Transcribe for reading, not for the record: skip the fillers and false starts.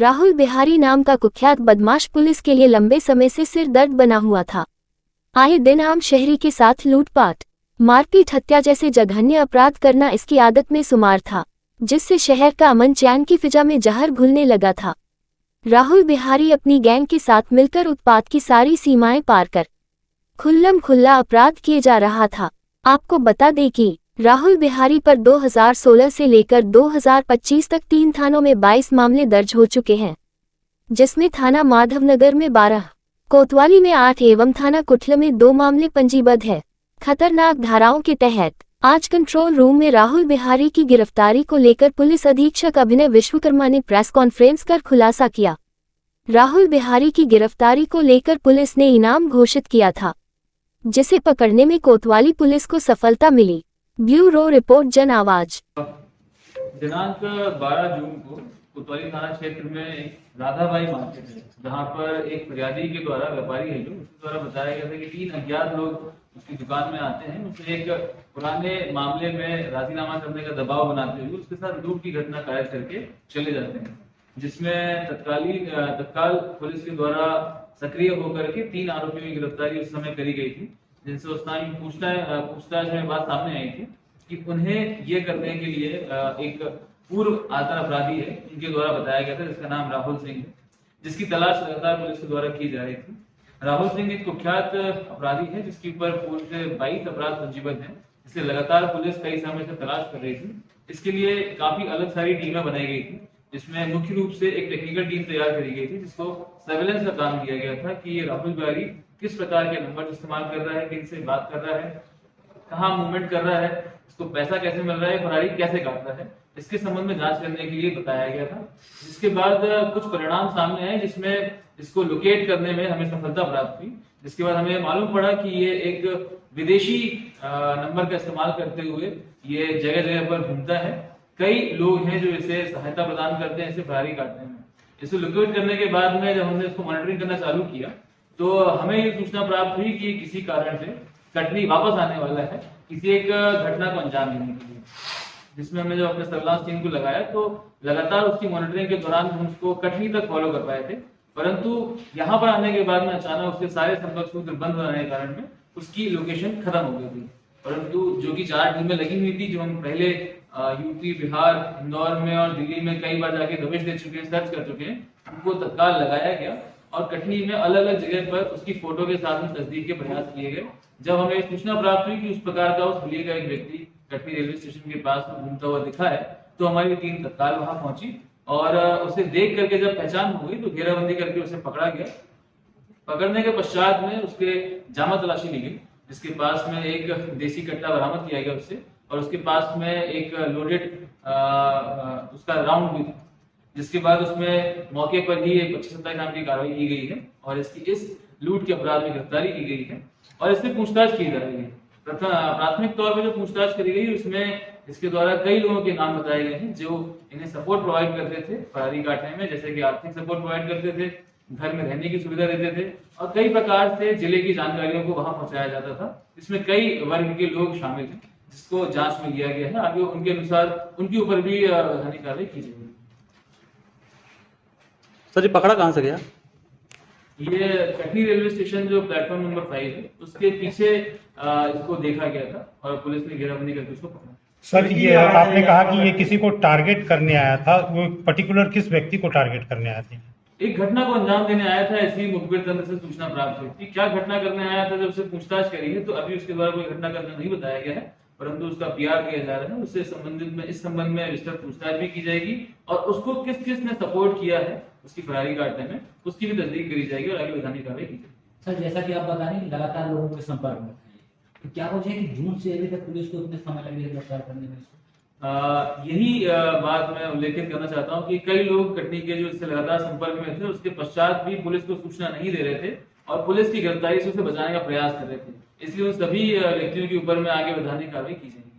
राहुल बिहारी नाम का कुख्यात बदमाश पुलिस के लिए लंबे समय से सिर दर्द बना हुआ था। आए दिन आम शहरी के साथ लूटपाट, मारपीट, हत्या जैसे जघन्य अपराध करना इसकी आदत में शुमार था, जिससे शहर का अमन चैन की फिजा में जहर घुलने लगा था। राहुल बिहारी अपनी गैंग के साथ मिलकर उत्पात की सारी सीमाएं पार कर खुल्लम खुल्ला अपराध किए जा रहा था। आपको बता दें कि राहुल बिहारी पर 2016 से लेकर 2025 तक 3 थानों में 22 मामले दर्ज हो चुके हैं, जिसमें थाना माधवनगर में 12, कोतवाली में 8 एवं थाना कुठल में 2 मामले पंजीबद्ध है। खतरनाक धाराओं के तहत आज कंट्रोल रूम में राहुल बिहारी की गिरफ्तारी को लेकर पुलिस अधीक्षक अभिनय विश्वकर्मा ने प्रेस कॉन्फ्रेंस कर खुलासा किया। राहुल बिहारी की गिरफ्तारी को लेकर पुलिस ने इनाम घोषित किया था, जिसे पकड़ने में कोतवाली पुलिस को सफलता मिली। ब्यूरो रिपोर्ट, जन आवाज। दिनांक 12 जून को कोतवाली थाना क्षेत्र में राधाबाई मार्केट है, जहां पर एक फरियादी के द्वारा, व्यापारी है जो, उसके द्वारा बताया गया था कि 3 अज्ञात लोग उसकी दुकान में आते हैं, उसे एक पुराने मामले में राजीनामा करने का दबाव बनाते हुए उसके साथ लूट की घटना कायद करके चले जाते हैं, जिसमें तत्काल पुलिस के द्वारा सक्रिय होकर के 3 आरोपियों की गिरफ्तारी उस समय करी गई थी, जिनसे उस टाइम पूछताछ में बात सामने आई थी कि उन्हें ये करने के लिए एक पूर्व आतंक अपराधी है, उनके द्वारा बताया गया था, जिसका नाम राहुल सिंह है, जिसकी तलाश लगातार पुलिस के द्वारा की जा रही थी। राहुल सिंह एक कुख्यात अपराधी है, जिसके ऊपर पूर्व से 22 अपराध पंजीबद्ध हैं, जिसे लगातार पुलिस कई समय से तलाश कर रही थी। इसके लिए काफी अलग सारी टीमें बनाई गई थी, जिसमें मुख्य रूप से एक टेक्निकल टीम तैयार करी गई थी, जिसको सर्वेलेंस का काम दिया गया था कि ये राहुल बिहारी किस प्रकार के नंबर इस्तेमाल कर रहा है, किनसे बात कर रहा है, कहाँ मूवमेंट कर रहा है, इसको पैसा कैसे मिल रहा है, फरारी कैसे काट रहा है, इसके संबंध में जांच करने के लिए बताया गया था। जिसके बाद कुछ परिणाम सामने आए, जिसमें इसको लोकेट करने में हमें सफलता प्राप्त हुई। जिसके बाद हमें मालूम पड़ा कि ये एक विदेशी नंबर का इस्तेमाल करते हुए ये जगह जगह पर घूमता है। कई लोग हैं जो इसे सहायता प्रदान करते हैं इसे फरारी काटने में। इसे लोकेट करने के बाद में जब हमने इसको मॉनिटरिंग करना चालू किया तो हमें ये सूचना प्राप्त हुई कि किसी कारण से कटनी वापस आने वाला है, किसी एक घटना को अंजाम देने के लिए, जिसमें हमने जब अपने सर्विलांस टीम को लगाया तो लगातार उसकी मॉनिटरिंग के दौरान हम उसको कटनी तक फॉलो कर पाए थे, परंतु यहाँ पर आने के बाद में अचानक उसके सारे संपर्क सूत्र बंद होने के कारण में उसकी लोकेशन खत्म हो गई थी। परंतु जो कि 4 टीमें लगी हुई थी, जो हम पहले यूपी, बिहार, इंदौर में और दिल्ली में कई बार जाके दबिश दे चुके हैं, सर्च कर चुके हैं, उनको तत्काल लगाया गया और कटनी में अलग अलग जगह पर उसकी फोटो के साथ में तस्दीक के प्रयास किए गए। जब हमें सूचना प्राप्त हुई कि उस प्रकार का उस हुलिये का एक व्यक्ति कटनी रेलवे स्टेशन के पास घूमता हुआ दिखा है, तो हमारी टीम तत्काल वहां पहुंची और उसे देख करके जब पहचान हो गई तो घेराबंदी करके उसे पकड़ा गया। पकड़ने के पश्चात में उसके जामा तलाशी ली गई, जिसके पास में एक देसी कट्टा बरामद किया गया उससे, और उसके पास में एक लोडेड उसका राउंड भी था, जिसके बाद उसमें मौके पर ही एक 25-27 नाम की कार्रवाई की गई है और इसकी इस लूट के अपराध में गिरफ्तारी की गई है और इससे पूछताछ की जा रही है। प्राथमिक तौर पर जो पूछताछ करी गई उसमें इसके द्वारा कई लोगों के नाम बताए गए हैं जो इन्हें सपोर्ट प्रोवाइड करते थे फरारी काटने में, जैसे कि आर्थिक सपोर्ट प्रोवाइड करते थे, घर में रहने की सुविधा देते थे और कई प्रकार से जिले की जानकारियों को वहां पहुंचाया जाता था। इसमें कई वर्ग के लोग शामिल थे, जिसको जांच में लिया गया है। आगे उनके अनुसार उनके ऊपर भी वैधानिक कार्रवाई की जाएगी। सर, ये पकड़ा कहाँ से गया? ये कटनी रेलवे स्टेशन जो प्लेटफॉर्म नंबर 5 है उसके पीछे इसको देखा गया था और पुलिस ने घेराबंदी करके उसको पकड़ा। सर, ये आपने कहा कि ये किसी को टारगेट करने आया था, वो पर्टिकुलर किस व्यक्ति को टारगेट करने आया था? एक घटना को अंजाम देने आया था, ऐसी मुखबिर तंत्र से सूचना प्राप्त हुई थी। क्या घटना करने आया था, जब उससे पूछताछ करी है तो अभी उसके द्वारा कोई घटना करना नहीं बताया गया है, परंतु उसका पीआर किया जा रहा है। उससे संबंधित में इस संबंध में विस्तृत पूछताछ भी की जाएगी और उसको किस किस ने सपोर्ट किया है उसकी फरारी काटने में, उसकी भी तस्दीक करी जाएगी और आगे वैधानिक कार्रवाई की जाएगी। सर, जैसा कि आप बता रहे हैं लगातार लोगों के संपर्क में, तो क्या वजह है कि जून से अभी तक पुलिस को इतने समय लगे गिरफ्तार करने में? यही बात मैं उल्लेखित करना चाहता हूं कि कई लोग कटनी के जो इससे लगातार संपर्क में थे, उसके पश्चात भी पुलिस को सूचना नहीं दे रहे थे और पुलिस की गिरफ्तारी से उसे बचाने का प्रयास कर रहे थे। इसलिए उन सभी व्यक्तियों के ऊपर में आगे वैधानिक कार्रवाई की जाएगी।